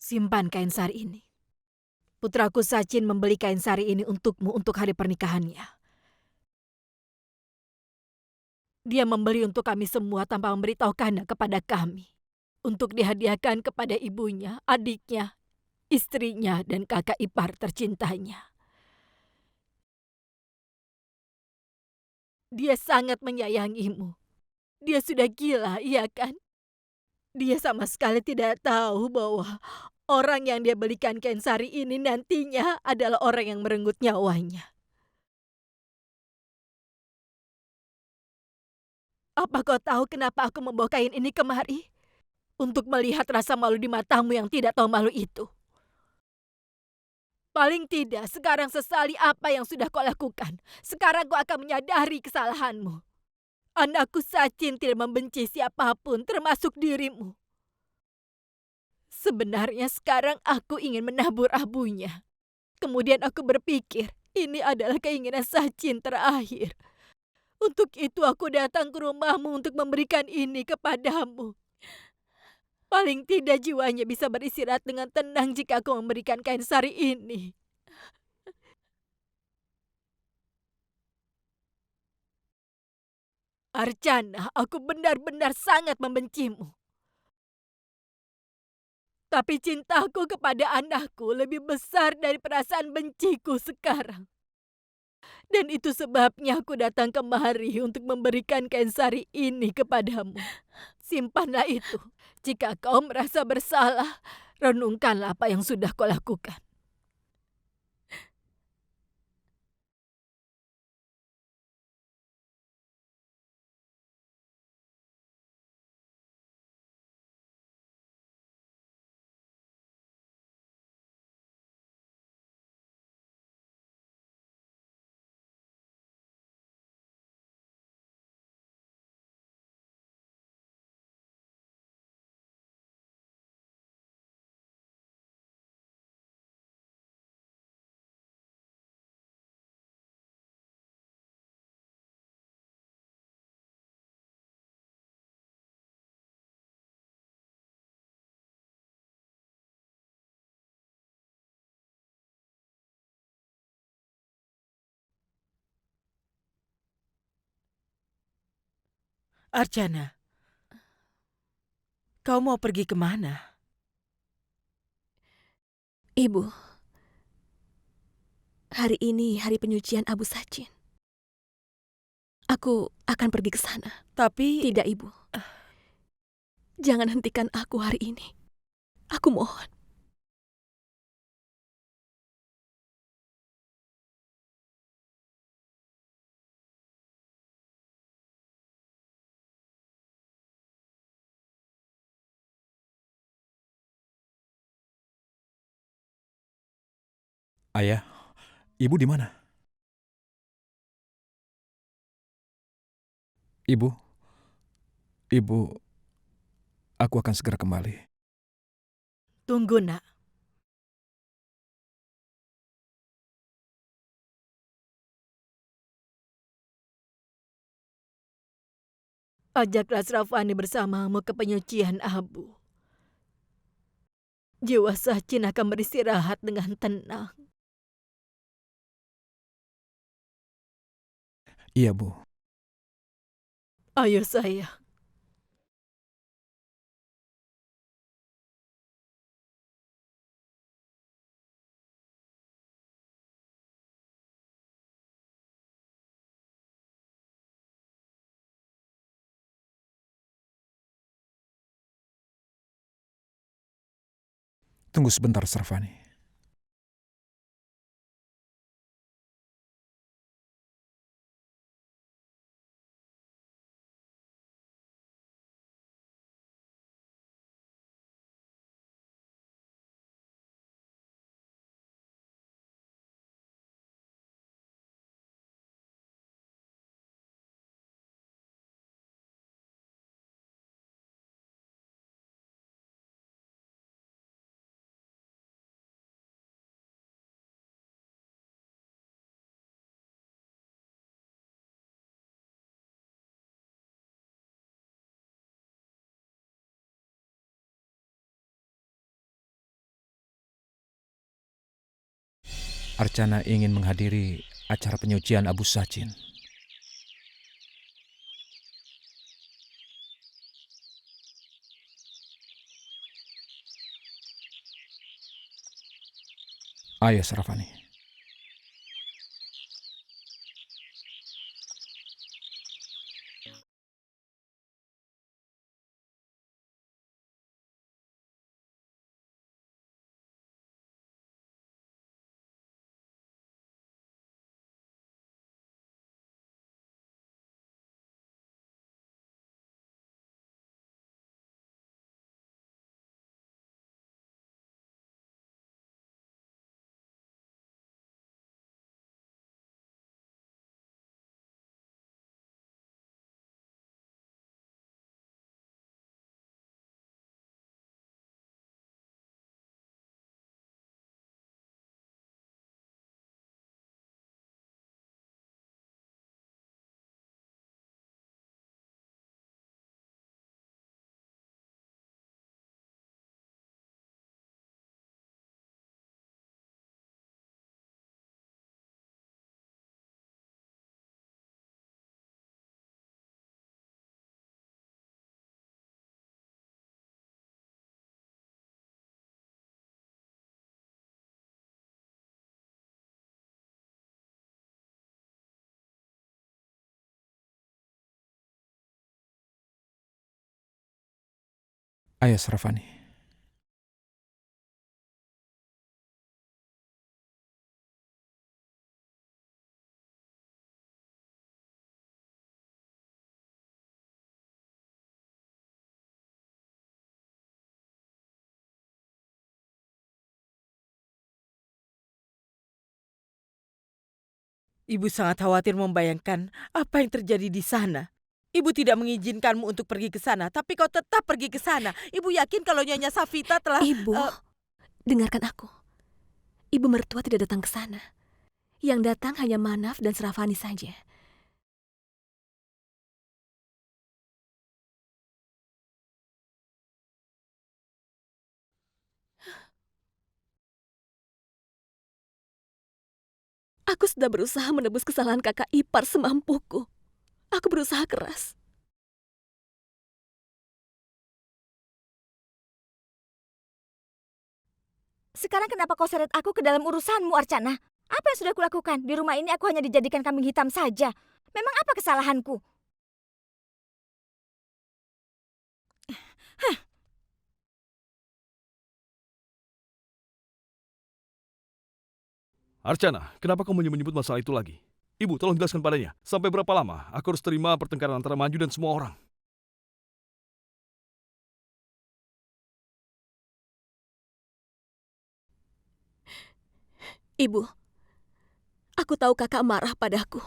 Simpan kain sari ini. Putraku Sachin membeli kain sari ini untukmu untuk hari pernikahannya. Dia membeli untuk kami semua tanpa memberitahukannya kepada kami. Untuk dihadiahkan kepada ibunya, adiknya, istrinya, dan kakak ipar tercintanya. Dia sangat menyayangimu. Dia sudah gila, iya kan? Dia sama sekali tidak tahu bahwa orang yang dia belikan kain sari ini nantinya adalah orang yang merenggut nyawanya. Apa kau tahu kenapa aku membawa kain ini kemari? Untuk melihat rasa malu di matamu yang tidak tahu malu itu. Paling tidak, sekarang sesali apa yang sudah kau lakukan. Sekarang kau akan menyadari kesalahanmu. Anakku Sachin tidak membenci siapapun, termasuk dirimu. Sebenarnya sekarang aku ingin menabur abunya. Kemudian aku berpikir, ini adalah keinginan Sachin terakhir. Untuk itu aku datang ke rumahmu untuk memberikan ini kepadamu. Paling tidak jiwanya bisa beristirahat dengan tenang jika aku memberikan kain sari ini. Archana, aku benar-benar sangat membencimu. Tapi cintaku kepada anakku lebih besar dari perasaan benciku sekarang. Dan itu sebabnya aku datang kemari untuk memberikan kain sari ini kepadamu. Simpanlah itu. Jika kau merasa bersalah, renungkanlah apa yang sudah kau lakukan. Archana, kau mau pergi kemana? Ibu, hari ini hari penyucian Abu Sachin. Aku akan pergi ke sana. Tapi Tidak, Ibu. Jangan hentikan aku hari ini. Aku mohon. Ayah, ibu di mana? Ibu, ibu, aku akan segera kembali. Tunggu, nak. Ajaklah Asrafani bersamamu ke penyucian abu. Jiwa Sachin akan beristirahat dengan tenang. Iya, Bu. Ayo sayang. Tunggu sebentar, Sarfani. Archana ingin menghadiri acara penyucian Abu Sachin. Ayo, Sarafani. Ayo, Sarafani. Ibu sangat khawatir membayangkan apa yang terjadi di sana. Ibu tidak mengizinkanmu untuk pergi ke sana, tapi kau tetap pergi ke sana. Ibu yakin kalau Nyonya Safita telah... Ibu, dengarkan aku. Ibu mertua tidak datang ke sana. Yang datang hanya Manaf dan Srafani saja. Aku sudah berusaha menebus kesalahan kakak ipar semampuku. Aku berusaha keras. Sekarang kenapa kau seret aku ke dalam urusanmu, Archana? Apa yang sudah kulakukan? Di rumah ini aku hanya dijadikan kambing hitam saja. Memang apa kesalahanku? Archana, kenapa kamu menyebut masalah itu lagi? Ibu, tolong jelaskan padanya. Sampai berapa lama aku harus terima pertengkaran antara Manju dan semua orang? Ibu, aku tahu kakak marah padaku.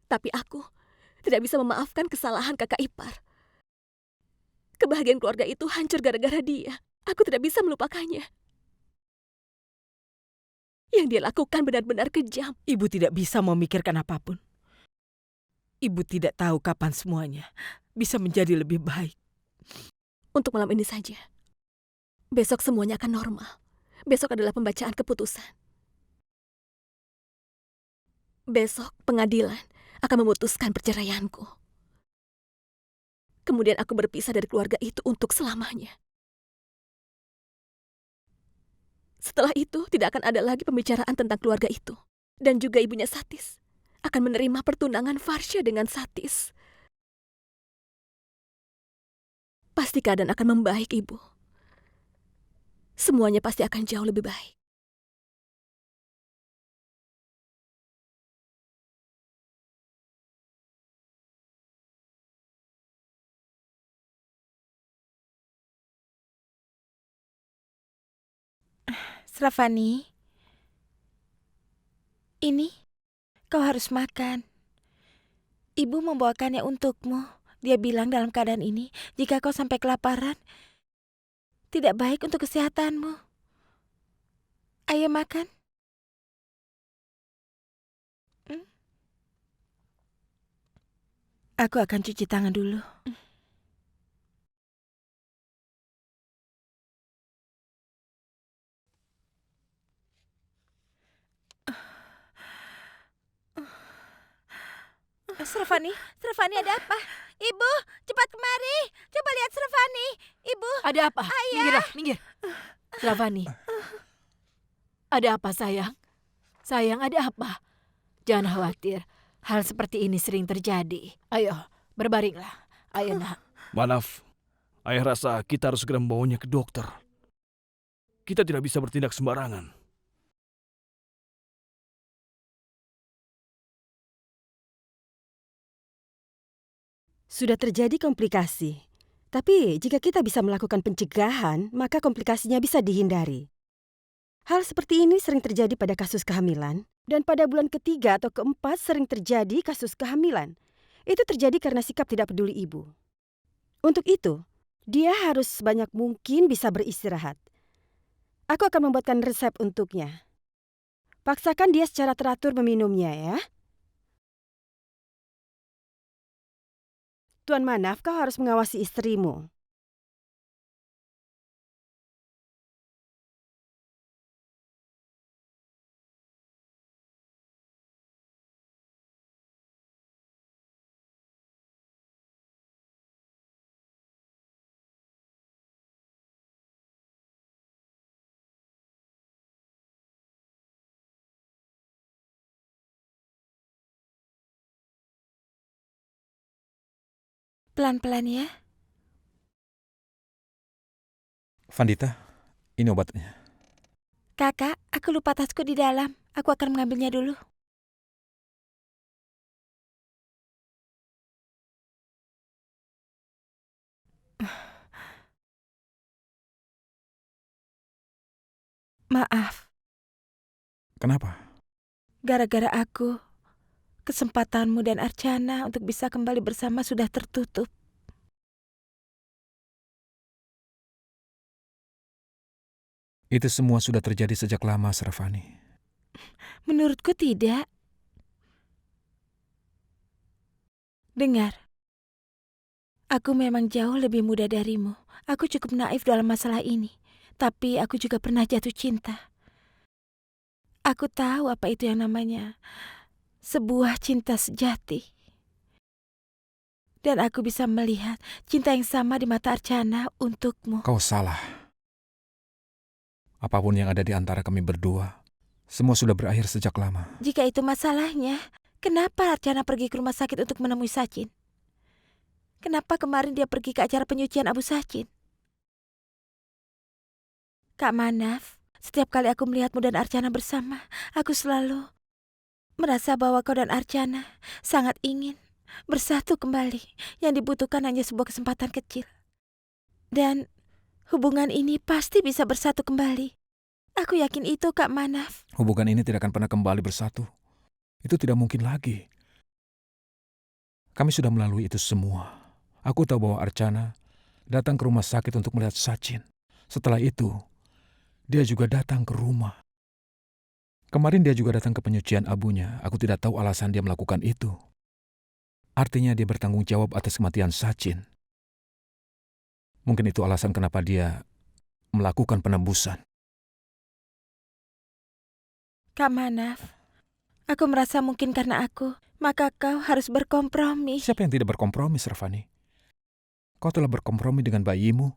Tapi aku tidak bisa memaafkan kesalahan kakak ipar. Kebahagiaan keluarga itu hancur gara-gara dia. Aku tidak bisa melupakannya. Yang dia lakukan benar-benar kejam. Ibu tidak bisa memikirkan apapun. Ibu tidak tahu kapan semuanya bisa menjadi lebih baik. Untuk malam ini saja. Besok semuanya akan normal. Besok adalah pembacaan keputusan. Besok pengadilan akan memutuskan perceraianku. Kemudian aku berpisah dari keluarga itu untuk selamanya. Setelah itu tidak akan ada lagi pembicaraan tentang keluarga itu. Dan juga ibunya Satis akan menerima pertunangan Farsha dengan Satis. Pasti keadaan akan membaik, Ibu. Semuanya pasti akan jauh lebih baik. Srafani, ini kau harus makan. Ibu membawakannya untukmu. Dia bilang dalam keadaan ini, jika kau sampai kelaparan, tidak baik untuk kesehatanmu. Ayo makan. Aku akan cuci tangan dulu. Srafani, Srafani ada apa? Ibu, cepat kemari. Coba lihat Srafani. Ibu. Ada apa? Minggirlah, minggir. Sravani. Ada apa sayang? Sayang, ada apa? Jangan khawatir. Hal seperti ini sering terjadi. Ayo, berbaringlah. Ayo nak. Maaf, ayah rasa kita harus segera membawanya ke dokter. Kita tidak bisa bertindak sembarangan. Sudah terjadi komplikasi. Tapi jika kita bisa melakukan pencegahan, maka komplikasinya bisa dihindari. Hal seperti ini sering terjadi pada kasus kehamilan, dan pada bulan ketiga atau keempat sering terjadi kasus kehamilan. Itu terjadi karena sikap tidak peduli ibu. Untuk itu, dia harus sebanyak mungkin bisa beristirahat. Aku akan membuatkan resep untuknya. Paksakan dia secara teratur meminumnya ya. Tuan Manaf, kau harus mengawasi istrimu. Pelan-pelan ya. Vandita, ini obatnya. Kakak, aku lupa tasku di dalam. Aku akan mengambilnya dulu. Maaf, Kenapa? gara-gara aku, kesempatanmu dan Archana untuk bisa kembali bersama sudah tertutup. Itu semua sudah terjadi sejak lama, Srafani. Menurutku tidak. Dengar, aku memang jauh lebih muda darimu. Aku cukup naif dalam masalah ini. Tapi aku juga pernah jatuh cinta. Aku tahu apa itu yang namanya sebuah cinta sejati. Dan aku bisa melihat cinta yang sama di mata Archana untukmu. Kau salah. Apapun yang ada di antara kami berdua, semua sudah berakhir sejak lama. Jika itu masalahnya, kenapa Archana pergi ke rumah sakit untuk menemui Sachin? Kenapa kemarin dia pergi ke acara penyucian Abu Sachin? Kak Manaf, setiap kali aku melihatmu dan Archana bersama, aku selalu merasa bahwa kau dan Archana sangat ingin bersatu kembali. Yang dibutuhkan hanya sebuah kesempatan kecil. Dan hubungan ini pasti bisa bersatu kembali. Aku yakin itu, Kak Manaf. Hubungan ini tidak akan pernah kembali bersatu. Itu tidak mungkin lagi. Kami sudah melalui itu semua. Aku tahu bahwa Archana datang ke rumah sakit untuk melihat Sachin. Setelah itu, dia juga datang ke rumah. Kemarin dia juga datang ke penyucian abunya. Aku tidak tahu alasan dia melakukan itu. Artinya dia bertanggung jawab atas kematian Sachin. Mungkin itu alasan kenapa dia melakukan penembusan. Kak Manaf, aku merasa mungkin karena aku, maka kau harus berkompromi. Siapa yang tidak berkompromi, Srafani? Kau telah berkompromi dengan bayimu.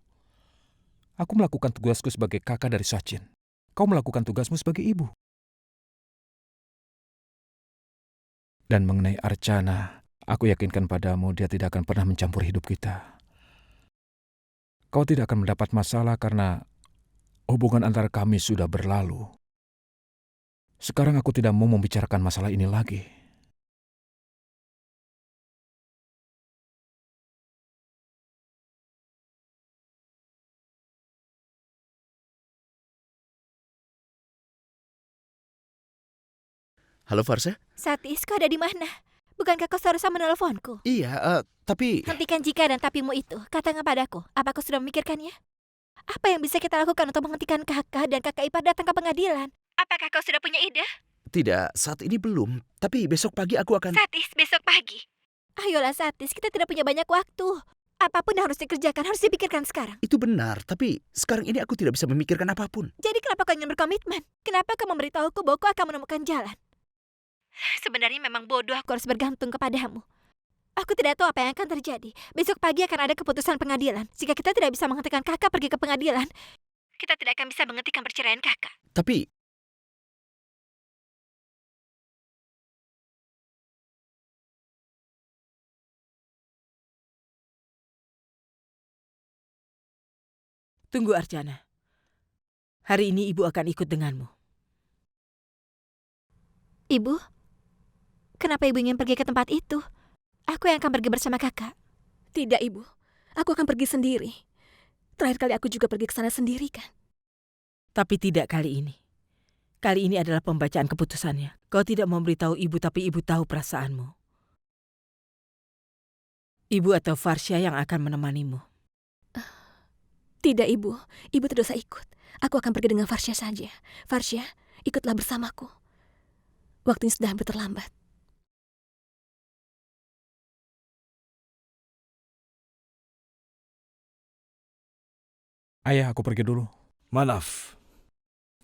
Aku melakukan tugasku sebagai kakak dari Sachin. Kau melakukan tugasmu sebagai ibu. Dan mengenai Archana, aku yakinkan padamu dia tidak akan pernah mencampur hidup kita. Kau tidak akan mendapat masalah karena hubungan antara kami sudah berlalu. Sekarang aku tidak mau membicarakan masalah ini lagi. Halo Farsa? Satis, kau ada di mana? Bukankah kau seharusnya menelponku? Iya, tapi... Hentikan jika dan tapimu itu. Katakan padaku, apa kau sudah memikirkannya? Apa yang bisa kita lakukan untuk menghentikan kakak dan kakak ipar datang ke pengadilan? Apakah kau sudah punya ide? Tidak, saat ini belum. Tapi besok pagi aku akan... Satis, besok pagi. Ayolah Satis, kita tidak punya banyak waktu. Apapun yang harus dikerjakan, harus dipikirkan sekarang. Itu benar, tapi sekarang ini aku tidak bisa memikirkan apapun. Jadi kenapa kau ingin berkomitmen? Kenapa kau memberitahuku bahwa kau akan menemukan jalan? Sebenarnya memang bodoh aku harus bergantung kepadamu. Aku tidak tahu apa yang akan terjadi. Besok pagi akan ada keputusan pengadilan. Jika kita tidak bisa menghentikan kakak pergi ke pengadilan, kita tidak akan bisa menghentikan perceraian kakak. Tapi Tunggu Archana. Hari ini ibu akan ikut denganmu. Ibu, kenapa ibu ingin pergi ke tempat itu? Aku yang akan pergi bersama kakak. Tidak, Ibu. Aku akan pergi sendiri. Terakhir kali aku juga pergi ke sana sendiri, kan? Tapi tidak kali ini. Kali ini adalah pembacaan keputusannya. Kau tidak memberitahu ibu, tapi ibu tahu perasaanmu. Ibu atau Farsha yang akan menemanimu. Tidak, Ibu. Ibu tidak usah ikut. Aku akan pergi dengan Farsha saja. Farsha, ikutlah bersamaku. Waktunya sudah hampir terlambat. Ayah, aku pergi dulu. Manaf,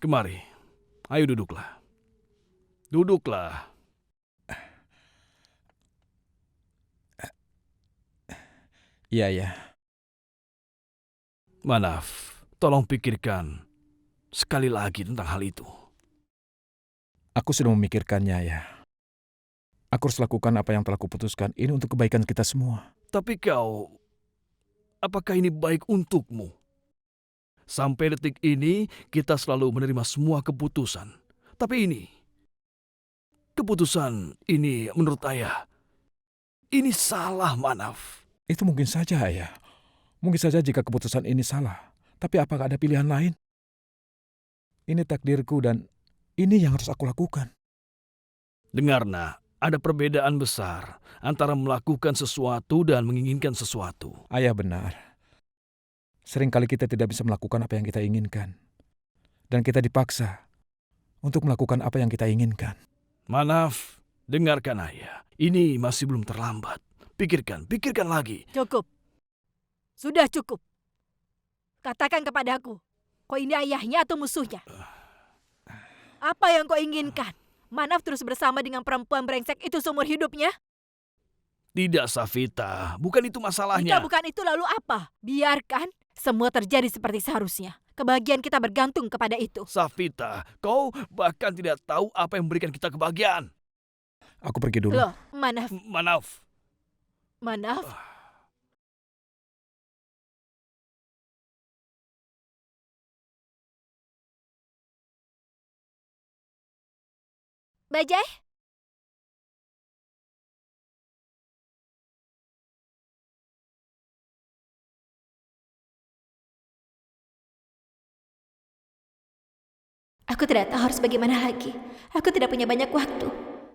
kemari. Ayo duduklah. Duduklah. Iya, ya. Manaf, tolong pikirkan sekali lagi tentang hal itu. Aku sudah memikirkannya, ya. Aku harus lakukan apa yang telah kuputuskan. Ini untuk kebaikan kita semua. Tapi kau, apakah ini baik untukmu? Sampai detik ini, kita selalu menerima semua keputusan. Tapi keputusan ini menurut ayah, ini salah, Manaf. Itu mungkin saja, ayah. Mungkin saja jika keputusan ini salah. Tapi apakah ada pilihan lain? Ini takdirku dan ini yang harus aku lakukan. Dengar, nak, ada perbedaan besar antara melakukan sesuatu dan menginginkan sesuatu. Ayah benar. Seringkali kita tidak bisa melakukan apa yang kita inginkan. Dan kita dipaksa untuk melakukan apa yang kita inginkan. Manaf, dengarkan ayah. Ini masih belum terlambat. Pikirkan lagi. Cukup. Sudah cukup. Katakan kepadaku, kau ini ayahnya atau musuhnya? Apa yang kau inginkan? Manaf terus bersama dengan perempuan brengsek itu seumur hidupnya? Tidak, Safita. Bukan itu masalahnya. Jika bukan itu lalu apa? Biarkan semua terjadi seperti seharusnya. Kebahagiaan kita bergantung kepada itu. Safita, kau bahkan tidak tahu apa yang memberikan kita kebahagiaan. Aku pergi dulu. Loh, Manaf. Manaf. Manaf. Bajai? Aku tidak tahu harus bagaimana lagi. Aku tidak punya banyak waktu.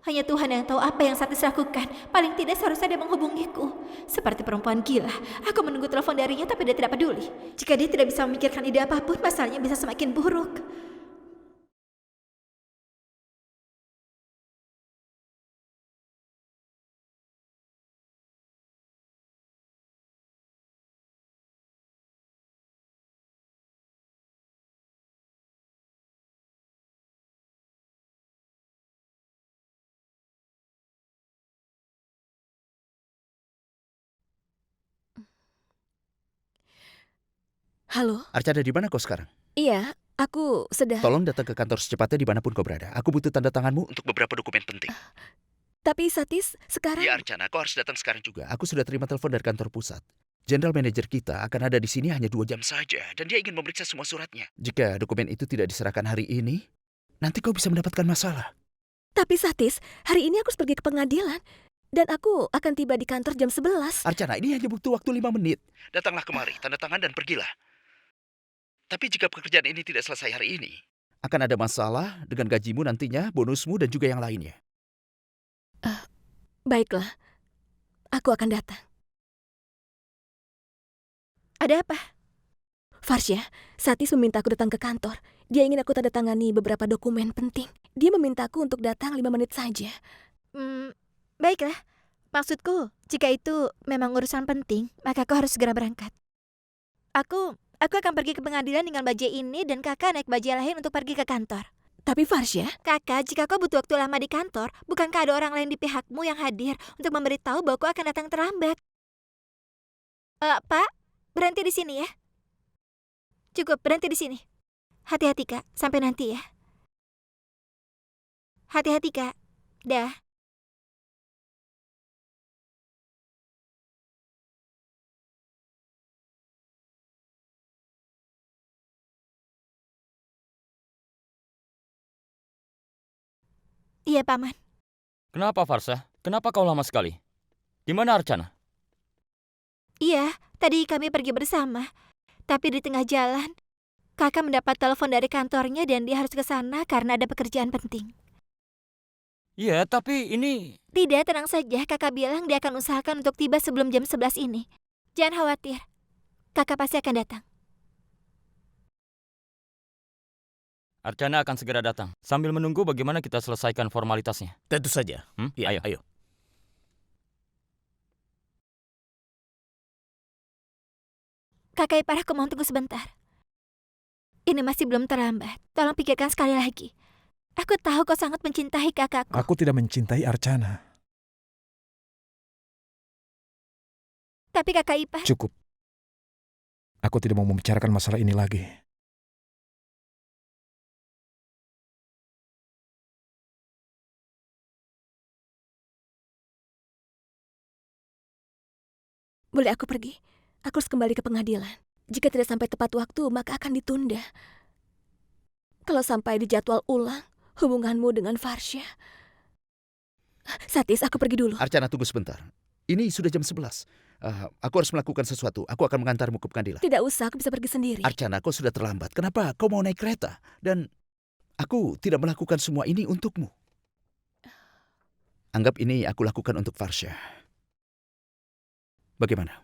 Hanya Tuhan yang tahu apa yang Satis lakukan. Paling tidak seharusnya dia menghubungiku. Seperti perempuan gila. Aku menunggu telepon darinya tapi dia tidak peduli. Jika dia tidak bisa memikirkan ide apapun, masalahnya bisa semakin buruk. Halo? Archana, di mana kau sekarang? Iya, aku sedang... Tolong datang ke kantor secepatnya dimanapun kau berada. Aku butuh tanda tanganmu untuk beberapa dokumen penting. Tapi Satis, sekarang... Ya Archana, kau harus datang sekarang juga. Aku sudah terima telepon dari kantor pusat. General Manager kita akan ada di sini hanya 2 jam saja. Dan dia ingin memeriksa semua suratnya. Jika dokumen itu tidak diserahkan hari ini, nanti kau bisa mendapatkan masalah. Tapi Satis, hari ini aku harus pergi ke pengadilan. Dan aku akan tiba di kantor jam 11. Archana, ini hanya butuh waktu 5 menit. Datanglah kemari, tanda tangan dan pergilah. Tapi jika pekerjaan ini tidak selesai hari ini, akan ada masalah dengan gajimu nantinya, bonusmu, dan juga yang lainnya. Baiklah, aku akan datang. Ada apa? Farsha, Satis meminta aku datang ke kantor. Dia ingin aku tanda tangani beberapa dokumen penting. Dia memintaku untuk datang 5 menit saja. Baiklah. Maksudku, jika itu memang urusan penting, maka kau harus segera berangkat. Aku akan pergi ke pengadilan dengan bajai ini dan kakak naik bajai lain untuk pergi ke kantor. Tapi Farsya, Kakak, jika kau butuh waktu lama di kantor, bukankah ada orang lain di pihakmu yang hadir untuk memberitahu bahwa kau akan datang terlambat? Pak, berhenti di sini ya. Cukup, berhenti di sini. Hati-hati, Kak. Sampai nanti ya. Hati-hati, Kak. Dah. Iya, Paman. Kenapa, Farsah? Kenapa kau lama sekali? Di mana Archana? Iya, tadi kami pergi bersama. Tapi di tengah jalan, kakak mendapat telepon dari kantornya dan dia harus ke sana karena ada pekerjaan penting. Iya, tapi ini... Tidak, tenang saja. Kakak bilang dia akan usahakan untuk tiba sebelum jam 11 ini. Jangan khawatir. Kakak pasti akan datang. Archana akan segera datang. Sambil menunggu bagaimana kita selesaikan formalitasnya. Tentu saja. Ya, Ayo. Kakak ipar, aku mau tunggu sebentar. Ini masih belum terlambat. Tolong pikirkan sekali lagi. Aku tahu kau sangat mencintai kakakku. Aku tidak mencintai Archana. Tapi kakak ipar... Cukup. Aku tidak mau membicarakan masalah ini lagi. boleh aku pergi? Aku harus kembali ke pengadilan. Jika tidak sampai tepat waktu, maka akan ditunda. Kalau sampai dijadwal ulang, hubunganmu dengan Farsya. Satis, aku pergi dulu. Archana, tunggu sebentar. Ini sudah jam 11. Aku harus melakukan sesuatu. Aku akan mengantarmu ke pengadilan. Tidak usah, aku bisa pergi sendiri. Archana, kau sudah terlambat. Kenapa kau mau naik kereta? Dan aku tidak melakukan semua ini untukmu. Anggap ini aku lakukan untuk Farsya. Bagaimana?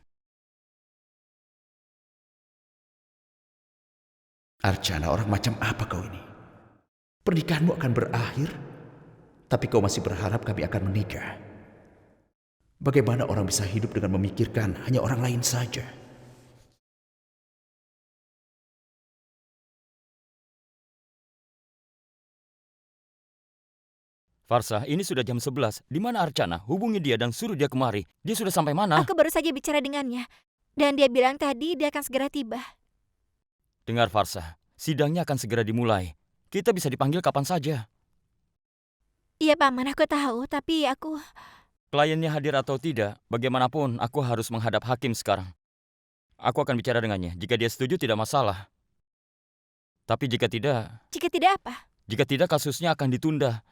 Archana, orang macam apa kau ini? Pernikahanmu akan berakhir, tapi kau masih berharap kami akan menikah. Bagaimana orang bisa hidup dengan memikirkan hanya orang lain saja? Farsah, ini sudah jam 11. Di mana Archana? Hubungi dia dan suruh dia kemari. Dia sudah sampai mana? Aku baru saja bicara dengannya. Dan dia bilang tadi dia akan segera tiba. Dengar Farsah, sidangnya akan segera dimulai. Kita bisa dipanggil kapan saja. Iya, Paman, aku tahu. Tapi aku... Kliennya hadir atau tidak, bagaimanapun aku harus menghadap hakim sekarang. Aku akan bicara dengannya. Jika dia setuju, tidak masalah. Tapi jika tidak... Jika tidak apa? Jika tidak, kasusnya akan ditunda.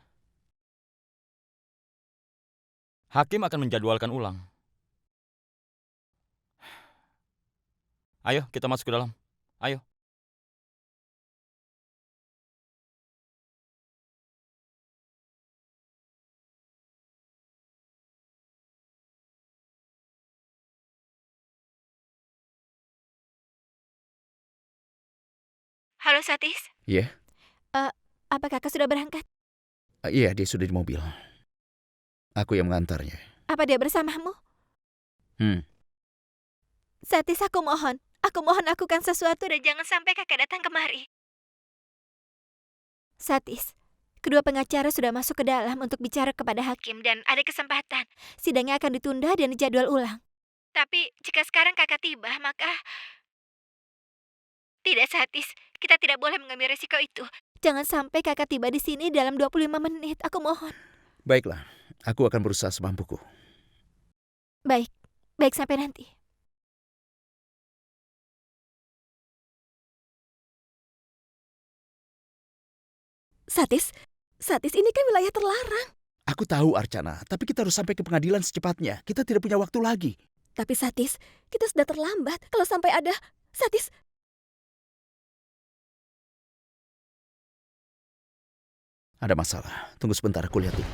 Hakim akan menjadwalkan ulang. Ayo, kita masuk ke dalam. Ayo. Halo, Satis. Iya? Apa kakak sudah berangkat? Iya, dia sudah di mobil. Aku yang mengantarnya. Apa dia bersamamu? Satis, aku mohon. Aku mohon lakukan sesuatu dan jangan sampai kakak datang kemari. Satis, kedua pengacara sudah masuk ke dalam untuk bicara kepada hakim dan ada kesempatan sidangnya akan ditunda dan dijadwal ulang. Tapi jika sekarang kakak tiba, maka... Tidak, Satis. Kita tidak boleh mengambil resiko itu. Jangan sampai kakak tiba di sini dalam 25 menit. Aku mohon. Baiklah, aku akan berusaha semampuku. Baik. Baik, sampai nanti. Satis, ini kan wilayah terlarang. Aku tahu, Archana, tapi kita harus sampai ke pengadilan secepatnya. Kita tidak punya waktu lagi. Tapi Satis, kita sudah terlambat. Kalau sampai ada... Satis... Ada masalah. Tunggu sebentar, aku lihat dulu.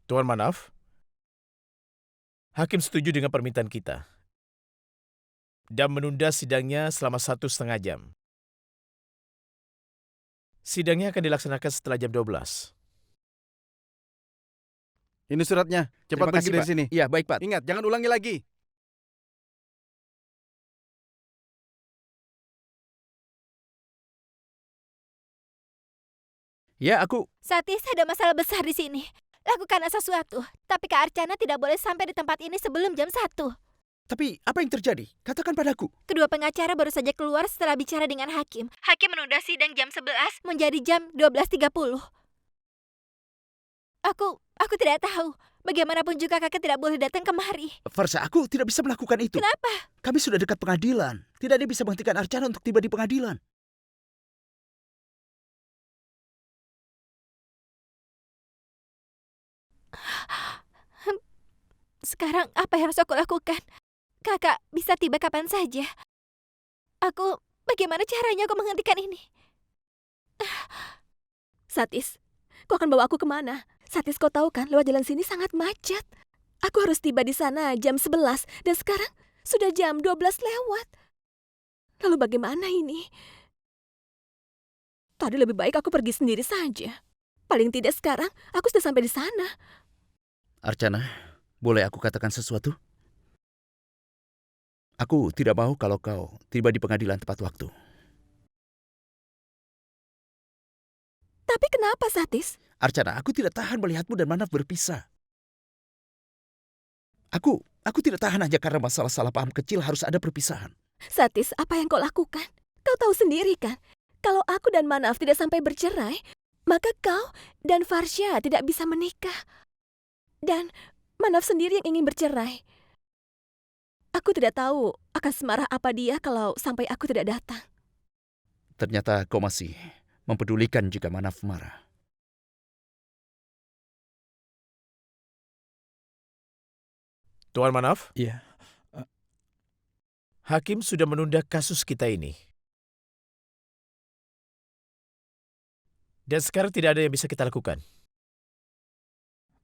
Tuan Manaf, hakim setuju dengan permintaan kita dan menunda sidangnya selama 1,5 jam. Sidangnya akan dilaksanakan setelah jam 12. Ini suratnya. Cepat Terima pergi kasih, dari Pak. sini. Iya, baik, Pak. Ingat, jangan ulangi lagi. Ya, aku... Satis, ada masalah besar di sini. Lakukanlah sesuatu. Tapi Kak Archana tidak boleh sampai di tempat ini sebelum jam 1. Tapi apa yang terjadi? Katakan padaku. Kedua pengacara baru saja keluar setelah bicara dengan hakim. Hakim menunda sidang jam 11 menjadi jam 12.30. Aku tidak tahu. Bagaimanapun juga kakak tidak boleh datang kemari. Farsa, aku tidak bisa melakukan itu. Kenapa? Kami sudah dekat pengadilan. Tidak ada yang bisa menghentikan Archana untuk tiba di pengadilan. Sekarang apa yang harus aku lakukan? Kakak bisa tiba kapan saja. Bagaimana caranya aku menghentikan ini? Satis, kau akan bawa aku kemana? Satis, kau tahu kan, lewat jalan sini sangat macet. Aku harus tiba di sana jam 11, dan sekarang sudah jam 12 lewat. Lalu bagaimana ini? Tadi lebih baik aku pergi sendiri saja. Paling tidak sekarang, aku sudah sampai di sana. Archana, boleh aku katakan sesuatu? Aku tidak mau kalau kau tiba di pengadilan tepat waktu. Tapi kenapa, Satis? Archana, aku tidak tahan melihatmu dan Manaf berpisah. Aku tidak tahan hanya karena masalah salah paham kecil harus ada perpisahan. Satis, apa yang kau lakukan? Kau tahu sendiri kan, kalau aku dan Manaf tidak sampai bercerai, maka kau dan Farsha tidak bisa menikah. Dan Manaf sendiri yang ingin bercerai. Aku tidak tahu akan semarah apa dia kalau sampai aku tidak datang. Ternyata kau masih mempedulikan jika Manaf marah. Tuan Manaf, Iya. hakim sudah menunda kasus kita ini. Dan sekarang tidak ada yang bisa kita lakukan.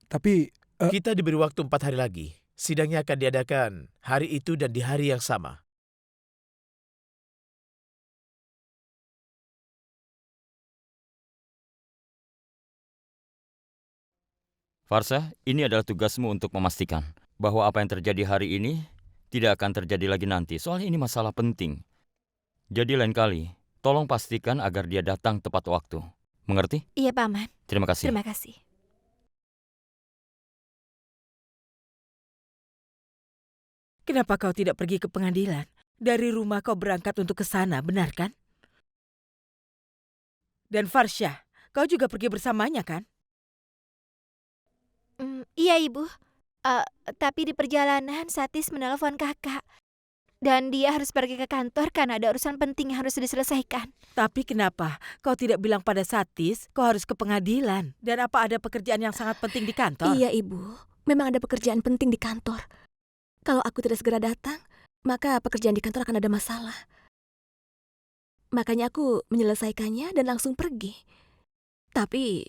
Tapi Kita diberi waktu 4 hari lagi. Sidangnya akan diadakan hari itu dan di hari yang sama. Farsa, ini adalah tugasmu untuk memastikan bahwa apa yang terjadi hari ini tidak akan terjadi lagi nanti. Soalnya ini masalah penting. Jadi lain kali, tolong pastikan agar dia datang tepat waktu. Mengerti? Iya, Paman. Terima kasih. Terima kasih. Kenapa kau tidak pergi ke pengadilan? Dari rumah kau berangkat untuk ke sana, benar kan? Dan Farsha, kau juga pergi bersamanya kan? Iya, Ibu. Tapi di perjalanan Satis menelpon kakak. Dan dia harus pergi ke kantor karena ada urusan penting yang harus diselesaikan. Tapi kenapa kau tidak bilang pada Satis kau harus ke pengadilan? Dan apa ada pekerjaan yang sangat penting di kantor? Iya, Ibu. Memang ada pekerjaan penting di kantor. Kalau aku tidak segera datang, maka pekerjaan di kantor akan ada masalah. Makanya aku menyelesaikannya dan langsung pergi. Tapi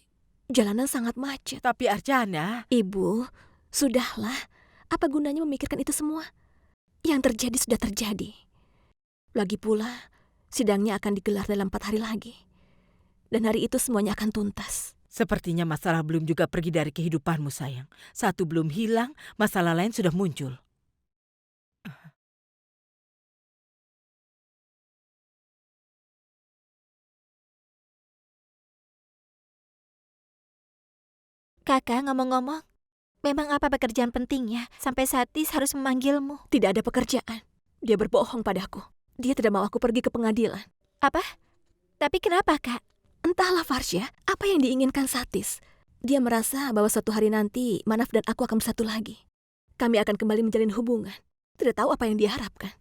jalanan sangat macet. Tapi Archana... Ibu, sudahlah. Apa gunanya memikirkan itu semua? Yang terjadi sudah terjadi. Lagi pula, sidangnya akan digelar dalam 4 hari lagi. Dan hari itu semuanya akan tuntas. Sepertinya masalah belum juga pergi dari kehidupanmu, sayang. Satu belum hilang, masalah lain sudah muncul. Kakak, ngomong-ngomong, memang apa pekerjaan pentingnya sampai Satis harus memanggilmu? Tidak ada pekerjaan. Dia berbohong padaku. Dia tidak mau aku pergi ke pengadilan. Apa? Tapi kenapa, Kak? Entahlah, Farsha, apa yang diinginkan Satis. Dia merasa bahwa suatu hari nanti Manaf dan aku akan bersatu lagi. Kami akan kembali menjalin hubungan. Tidak tahu apa yang dia harapkan.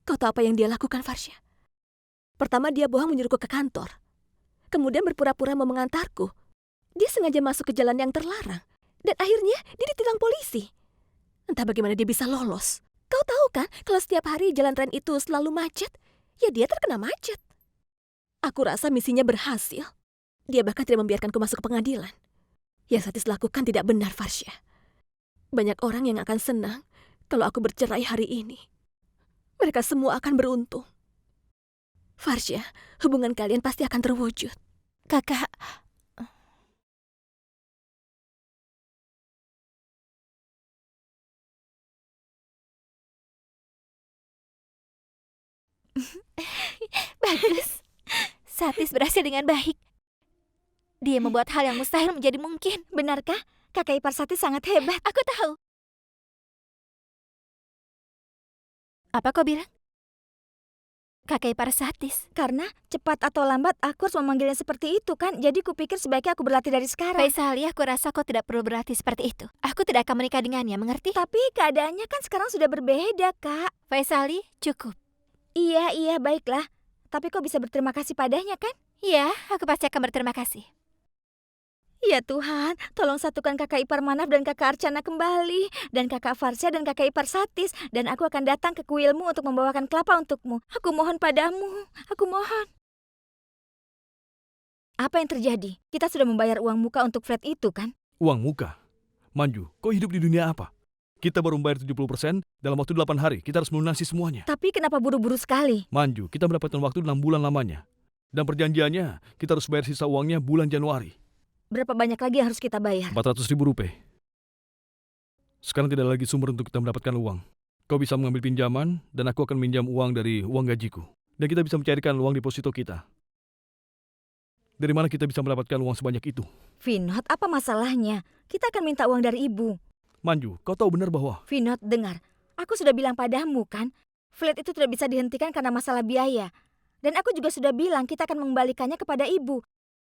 Kau tahu apa yang dia lakukan, Farsha? Pertama dia bohong menyuruhku ke kantor. Kemudian berpura-pura mau mengantarku. Dia sengaja masuk ke jalan yang terlarang. Dan akhirnya dia ditilang polisi. Entah bagaimana dia bisa lolos. Kau tahu kan, kalau setiap hari jalan tren itu selalu macet, ya dia terkena macet. Aku rasa misinya berhasil. Dia bahkan tidak membiarkanku masuk ke pengadilan. Yang Satis lakukan tidak benar, Farsya. Banyak orang yang akan senang kalau aku bercerai hari ini. Mereka semua akan beruntung. Farsya, hubungan kalian pasti akan terwujud. Kakak, bagus. Satis berhasil dengan baik. Dia membuat hal yang mustahil menjadi mungkin. Benarkah? Kakak ipar Satis sangat hebat. Aku tahu. Apa kau bilang? Kakak ipar Satis. Karena cepat atau lambat aku harus memanggilnya seperti itu kan. Jadi kupikir sebaiknya aku berlatih dari sekarang. Faisali, aku rasa kau tidak perlu berlatih seperti itu. Aku tidak akan menikah dengannya, mengerti? Tapi keadaannya kan sekarang sudah berbeda, Kak. Faisali, cukup. Iya, baiklah. Tapi kau bisa berterima kasih padanya kan? Iya, aku pasti akan berterima kasih. Ya Tuhan, tolong satukan kakak ipar Manaf dan kakak Archana kembali. Dan kakak Farsya dan kakak ipar Satis. Dan aku akan datang ke kuilmu untuk membawakan kelapa untukmu. Aku mohon padamu, aku mohon. Apa yang terjadi? Kita sudah membayar uang muka untuk flat itu kan? Uang muka? Manju, kau hidup di dunia apa? Kita baru membayar 70% dalam waktu 8 hari. Kita harus melunasi semuanya. Tapi kenapa buru-buru sekali? Manju, kita mendapatkan waktu 6 bulan lamanya. Dan perjanjiannya, kita harus bayar sisa uangnya bulan Januari. Berapa banyak lagi yang harus kita bayar? 400.000 rupiah. Sekarang tidak lagi sumber untuk kita mendapatkan uang. Kau bisa mengambil pinjaman, dan aku akan minjam uang dari uang gajiku. Dan kita bisa mencairkan uang deposito kita. Dari mana kita bisa mendapatkan uang sebanyak itu? Vinod, apa masalahnya? Kita akan minta uang dari ibu. Manju, kau tahu benar bahwa... Vinod, dengar. Aku sudah bilang padamu kan, flat itu tidak bisa dihentikan karena masalah biaya. Dan aku juga sudah bilang kita akan mengembalikannya kepada ibu.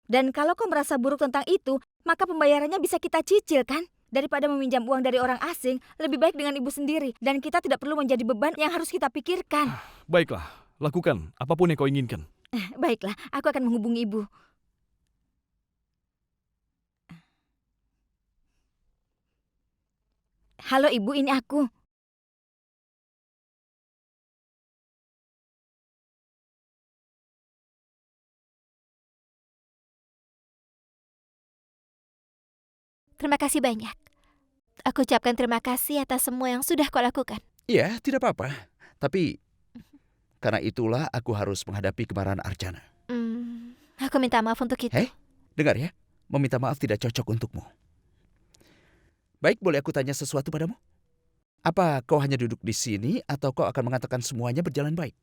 Dan kalau kau merasa buruk tentang itu, maka pembayarannya bisa kita cicil kan? Daripada meminjam uang dari orang asing, lebih baik dengan ibu sendiri. Dan kita tidak perlu menjadi beban yang harus kita pikirkan. Baiklah, lakukan apapun yang kau inginkan. Baiklah, aku akan menghubungi ibu. Halo ibu, ini aku. Terima kasih banyak. Aku ucapkan terima kasih atas semua yang sudah kau lakukan. Iya, tidak apa-apa. Tapi karena itulah aku harus menghadapi kemarahan Archana. Aku minta maaf untuk itu. Dengar ya, meminta maaf tidak cocok untukmu. Baik, boleh aku tanya sesuatu padamu? Apa kau hanya duduk di sini atau kau akan mengatakan semuanya berjalan baik?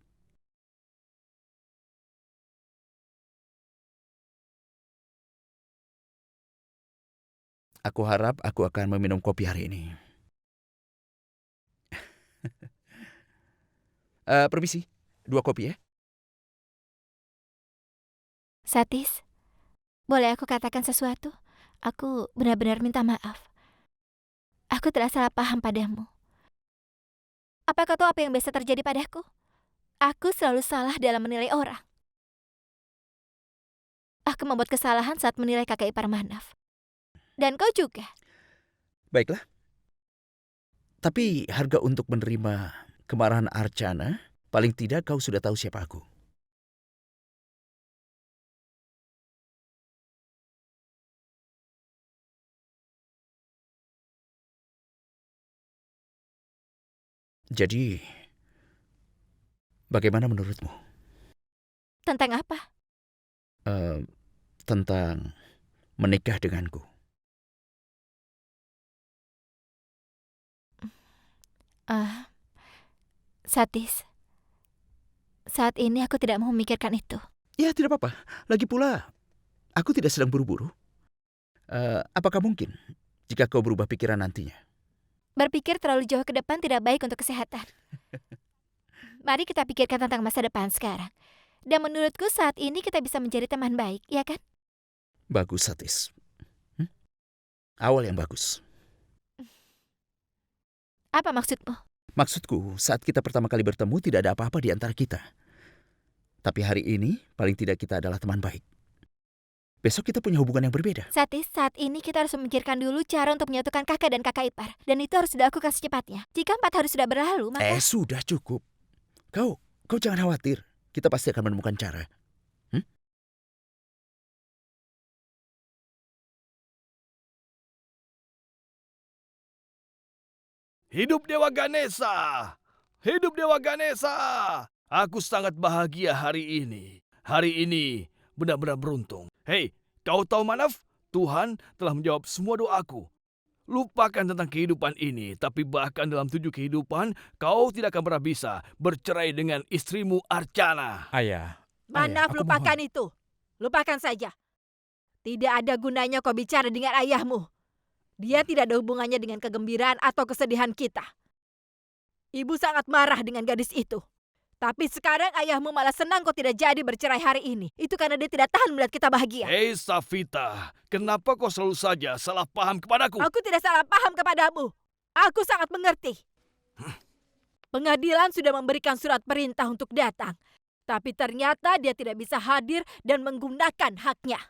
Aku harap aku akan meminum kopi hari ini. Permisi, 2 kopi ya. Satis, boleh aku katakan sesuatu? Aku benar-benar minta maaf. Aku telah salah paham padamu. Apa kau tahu apa yang biasa terjadi padaku? Aku selalu salah dalam menilai orang. Aku membuat kesalahan saat menilai kakak ipar Manaf. Dan kau juga. Baiklah. Tapi harga untuk menerima kemarahan Archana, paling tidak kau sudah tahu siapa aku. Jadi, bagaimana menurutmu? Tentang apa? Tentang menikah denganku. Satis, saat ini aku tidak mau memikirkan itu. Ya, tidak apa-apa. Lagi pula, aku tidak sedang buru-buru. Apakah mungkin jika kau berubah pikiran nantinya? Berpikir terlalu jauh ke depan tidak baik untuk kesehatan. Mari kita pikirkan tentang masa depan sekarang. Dan menurutku saat ini kita bisa menjadi teman baik, ya kan? Bagus, Satis. Awal yang bagus. Apa maksudmu? Maksudku, saat kita pertama kali bertemu tidak ada apa-apa di antara kita. Tapi hari ini, paling tidak kita adalah teman baik. Besok kita punya hubungan yang berbeda. Satis, saat ini kita harus memikirkan dulu cara untuk menyatukan kakak dan kakak ipar. Dan itu harus dilakukan secepatnya. Jika 4 hari sudah berlalu, maka... Sudah cukup. Kau jangan khawatir. Kita pasti akan menemukan cara. Hidup Dewa Ganesha! Hidup Dewa Ganesha! Aku sangat bahagia hari ini. Hari ini benar-benar beruntung. Hei, kau tahu Manav? Tuhan telah menjawab semua doaku. Lupakan tentang kehidupan ini, tapi bahkan dalam 7 kehidupan, kau tidak akan pernah bisa bercerai dengan istrimu Archana. Ayah. Manaf, aku lupakan mohon. itu. Lupakan saja. Tidak ada gunanya kau bicara dengan ayahmu. Dia tidak ada hubungannya dengan kegembiraan atau kesedihan kita. Ibu sangat marah dengan gadis itu. Tapi sekarang ayahmu malah senang kau tidak jadi bercerai hari ini. Itu karena dia tidak tahan melihat kita bahagia. Hei Savita, kenapa kau selalu saja salah paham kepadaku? Aku tidak salah paham kepadamu. Aku sangat mengerti. Pengadilan sudah memberikan surat perintah untuk datang. Tapi ternyata dia tidak bisa hadir dan menggunakan haknya.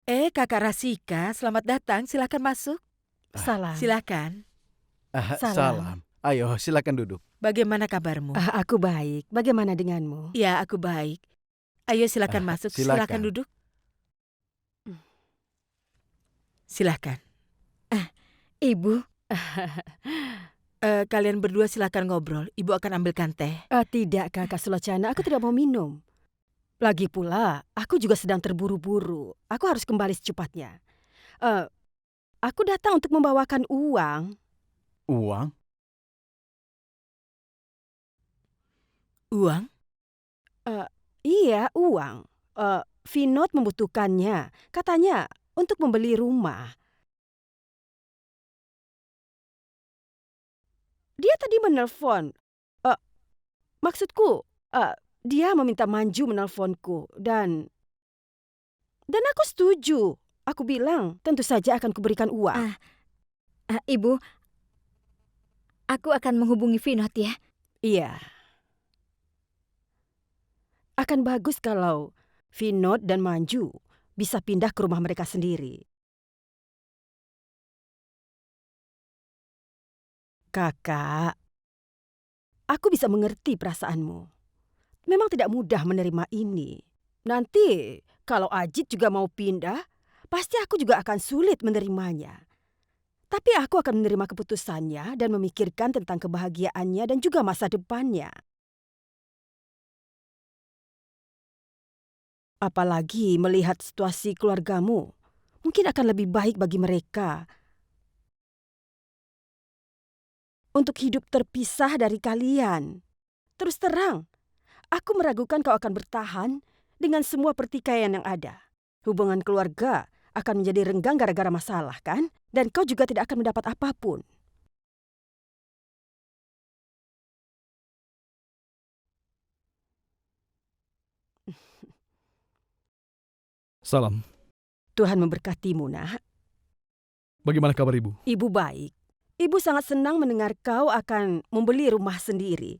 Kakak Rasika, selamat datang. Silakan masuk. Salam. Silakan. Salam. Ayo, silakan duduk. Bagaimana kabarmu? Aku baik. Bagaimana denganmu? Ya, aku baik. Ayo silakan masuk. Silakan duduk. Silakan. Ibu? Kalian berdua silakan ngobrol. Ibu akan ambilkan teh. Tidak, Kakak Sulocana. Aku tidak mau minum. Lagi pula, aku juga sedang terburu-buru. Aku harus kembali secepatnya. Aku datang untuk membawakan uang. Uang? Uang? Iya, uang. Vinod membutuhkannya. Katanya untuk membeli rumah. Dia tadi menelpon. Maksudku, dia meminta Manju menelponku dan aku setuju. Aku bilang tentu saja akan kuberikan uang. Ibu, aku akan menghubungi Vinod ya. Iya. Akan bagus kalau Vinod dan Manju bisa pindah ke rumah mereka sendiri. Kakak, aku bisa mengerti perasaanmu. Memang tidak mudah menerima ini. Nanti kalau Ajit juga mau pindah, pasti aku juga akan sulit menerimanya. Tapi aku akan menerima keputusannya dan memikirkan tentang kebahagiaannya dan juga masa depannya. Apalagi melihat situasi keluargamu, mungkin akan lebih baik bagi mereka untuk hidup terpisah dari kalian. Terus terang, aku meragukan kau akan bertahan dengan semua pertikaian yang ada. Hubungan keluarga akan menjadi renggang gara-gara masalah, kan? Dan kau juga tidak akan mendapat apapun. Salam. Tuhan memberkatimu, nak. Bagaimana kabar ibu? Ibu baik. Ibu sangat senang mendengar kau akan membeli rumah sendiri.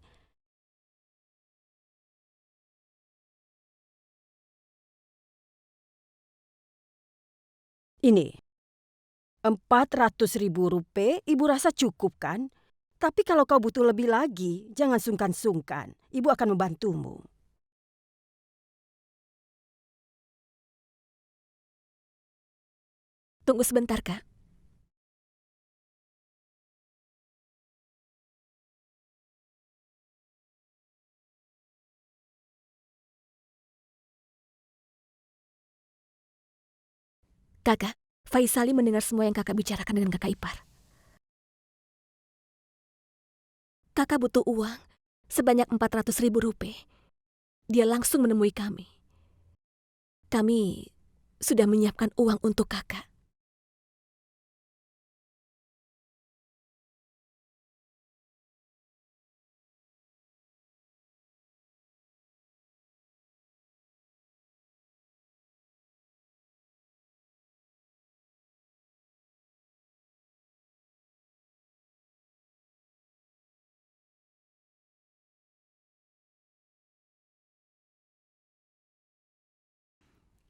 Ini, 400.000 rupiah ibu rasa cukup kan? Tapi kalau kau butuh lebih lagi, jangan sungkan-sungkan. Ibu akan membantumu. Tunggu sebentar, Kak. Kakak, Faisali mendengar semua yang kakak bicarakan dengan kakak ipar. Kakak butuh uang sebanyak 400.000 rupiah. Dia langsung menemui kami. Kami sudah menyiapkan uang untuk kakak.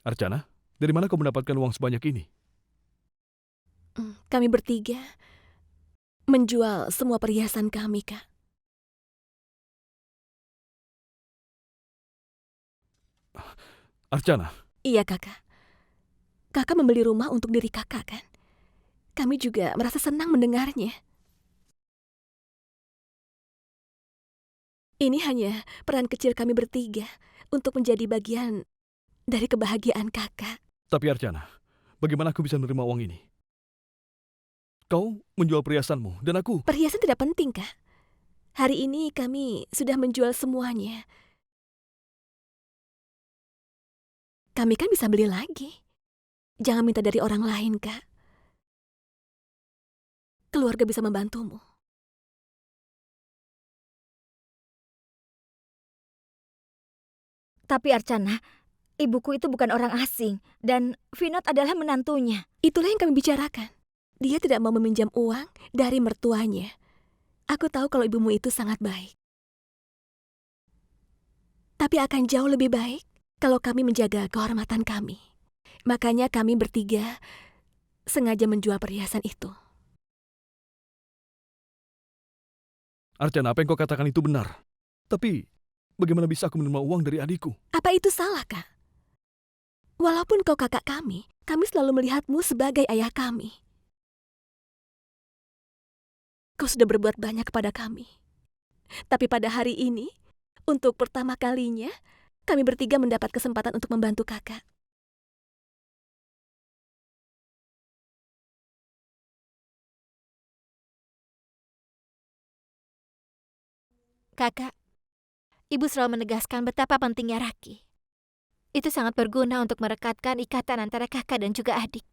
Archana, dari mana kau mendapatkan uang sebanyak ini? Kami bertiga menjual semua perhiasan kami, Kak. Archana, Iya, Kakak. Kakak membeli rumah untuk diri Kakak, kan? Kami juga merasa senang mendengarnya. Ini hanya peran kecil kami bertiga untuk menjadi bagian dari kebahagiaan Kakak. tapi Archana, bagaimana aku bisa menerima uang ini? Kau menjual perhiasanmu, dan aku... Perhiasan tidak penting, Kak. Hari ini kami sudah menjual semuanya. Kami kan bisa beli lagi. Jangan minta dari orang lain, Kak. Keluarga bisa membantumu. Tapi Archana, ibuku itu bukan orang asing dan Vinod adalah menantunya. Itulah yang kami bicarakan. Dia tidak mau meminjam uang dari mertuanya. Aku tahu kalau ibumu itu sangat baik. Tapi akan jauh lebih baik kalau kami menjaga kehormatan kami. Makanya kami bertiga sengaja menjual perhiasan itu. Archana, apa yang kau katakan itu benar. Tapi, bagaimana bisa aku menerima uang dari adikku? Apa itu salah, Kak? Walaupun kau kakak kami selalu melihatmu sebagai ayah kami. Kau sudah berbuat banyak kepada kami. Tapi pada hari ini, untuk pertama kalinya, kami bertiga mendapat kesempatan untuk membantu kakak. Kakak, ibu selalu menegaskan betapa pentingnya Raki. Itu sangat berguna untuk merekatkan ikatan antara kakak dan juga adik.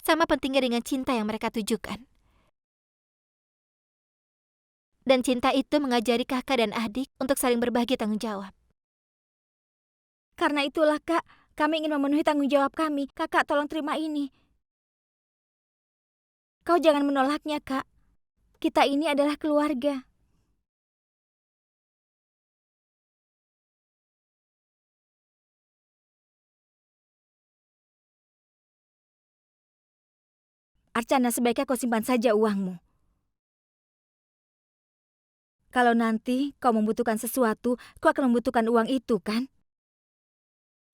Sama pentingnya dengan cinta yang mereka tujukan. Dan cinta itu mengajari kakak dan adik untuk saling berbagi tanggung jawab. Karena itulah, Kak, kami ingin memenuhi tanggung jawab kami. Kakak, tolong terima ini. Kau jangan menolaknya, Kak. Kita ini adalah keluarga. Archana, sebaiknya kau simpan saja uangmu. Kalau nanti kau membutuhkan sesuatu, kau akan membutuhkan uang itu, kan?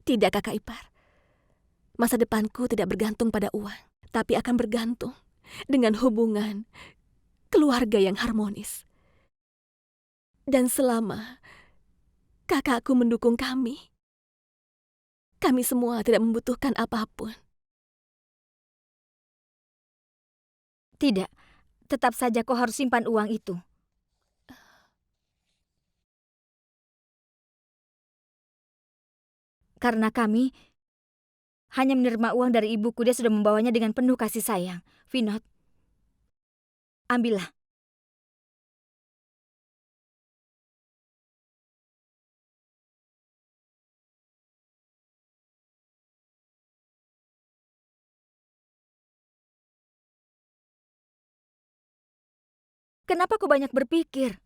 Tidak, kakak ipar. Masa depanku tidak bergantung pada uang, tapi akan bergantung dengan hubungan keluarga yang harmonis. Dan selama kakakku mendukung kami semua tidak membutuhkan apapun. Tidak, tetap saja kau harus simpan uang itu. Karena kami hanya menerima uang dari ibuku, dia sudah membawanya dengan penuh kasih sayang. Vinod, ambillah. Kenapa kau banyak berpikir?